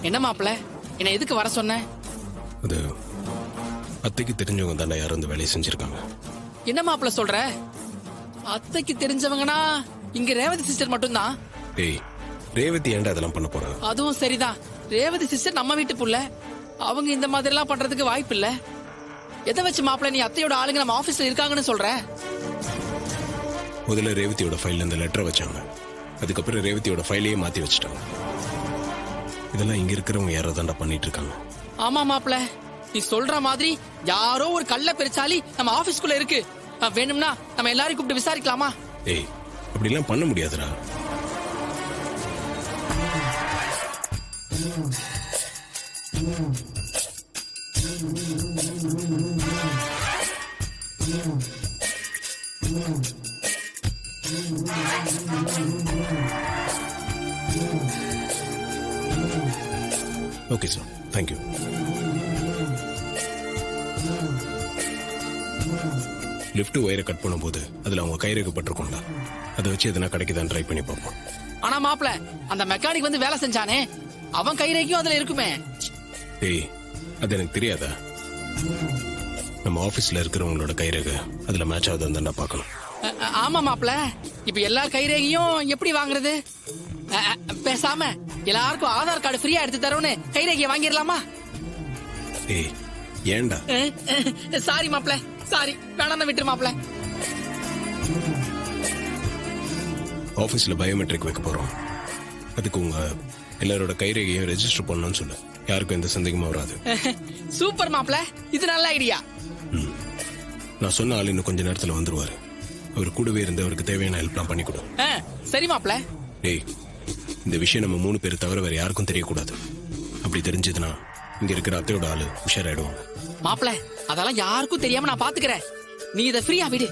என்ன மாப்பிள, என்ன எதுக்கு வர சொன்ன? அது அத்தைக்கு தெரிஞ்சவங்க தானே யாரும் இந்த வேலையை செஞ்சிருக்காங்க. என்ன மாப்பிள சொல்ற? அத்தைக்கு தெரிஞ்சவங்கன்னா இங்க ரேவதி சிஸ்டர் மட்டும்தான். டேய், ரேவதி ஏன்டா அதெல்லாம் பண்ண போறா? அதுவும் சரிதான். ரேவதி சிஸ்டர் நம்ம வீட்டு புள்ள. அவங்க இந்த மாதிரி எல்லாம் பண்றதுக்கு வாய்ப்பு இல்ல. எதை வச்சு மாப்பிள நீ அத்தையோட ஆளுங்க நம்ம ஆபீஸ்ல இருக்காங்கன்னு சொல்ற? முதல்ல ரேவதியோட ஃபைல்ல இந்த லெட்டரை வச்சாங்க. அதுக்கப்புறம் ரேவதியோட ஃபைலையே மாத்தி வச்சுட்டாங்க. இதெல்லாம் இங்க இருக்கிறவங்க யாரோ தாண்டா பண்ணிட்டு இருக்காங்க. ஆமா மாப்பிள, நீ சொல்ற மாதிரி யாரோ ஒரு கள்ள பெருச்சாலி நம்ம ஆபீஸ்க்குள்ள இருக்கு. வேணும்னா நம்ம எல்லாரையும் கூப்பிட்டு விசாரிக்கலாமா? ஏய், அப்படிலாம் பண்ண முடியாதுடா. Okay sir, thank you. லிஃப்ட் ஒயரை கட் பண்ணும்போது அதுல அவங்க கைரேகைப்பட்டிருக்கோம்ல, அதை வச்சு எதனா கிடைக்குதான்னு ட்ரை பண்ணி பார்ப்போம். ஆனா மாப்பிள, அந்த மெக்கானிக் வந்து வேலை செஞ்சானே, அவன் கைரேகையும் அதுல இருக்குமே. ஏய், அது எனக்கு தெரியாதா? நம்ம ஆபீஸ்ல இருக்கிறவங்களோட கைரேகை அதுல மேட்ச் ஆகுதுன்னு தான் பார்க்கணும். ஆமா மாப்பிள, இப்ப எல்லா கைரேகையும் எப்படி வாங்குறது? பேசாம எல்லாருக்கும் ஆதார் கார்டு ஃப்ரீயா எடுத்து தரோன்னு கைரேகையை வாங்கிடலாமா? ஏய், ஏன்டா? சாரி மாப்பிள, சாரி, வேணாம் விட்டுரு மாப்பிள. ஆபீஸ்ல பயோமெட்ரிக் வைக்க போறோம். அதுக்கு உங்க எல்லாரோட கைரேகையும் ரெஜிஸ்டர் பண்ணணும்னு சொல்லு. யாருக்கும் எந்த சந்தேகமும் வராது. சூப்பர் மாப்பிள, இது நல்ல ஐடியா. நான் சொன்ன ஆள் இன்னும் கொஞ்ச நேரத்துல வந்துருவாரு. அவர் கூடவே இருந்து அவருக்கு தேவையான ஹெல்ப்லாம் பண்ணி கொடு. சரி மாப்பிள. டேய், இந்த விஷயம் நம்ம 3 பேர் தவிர வேற யாருக்கும் தெரியக்கூடாது. அப்படி தெரிஞ்சதுன்னா இங்க இருக்கிற அத்தையோட ஆளு உஷாராயிடுவாங்க. மாப்பிள, அதெல்லாம் யாருக்கும் தெரியாம நான் பாத்துக்கிறேன். நீ இதை ஃப்ரீயா விடு.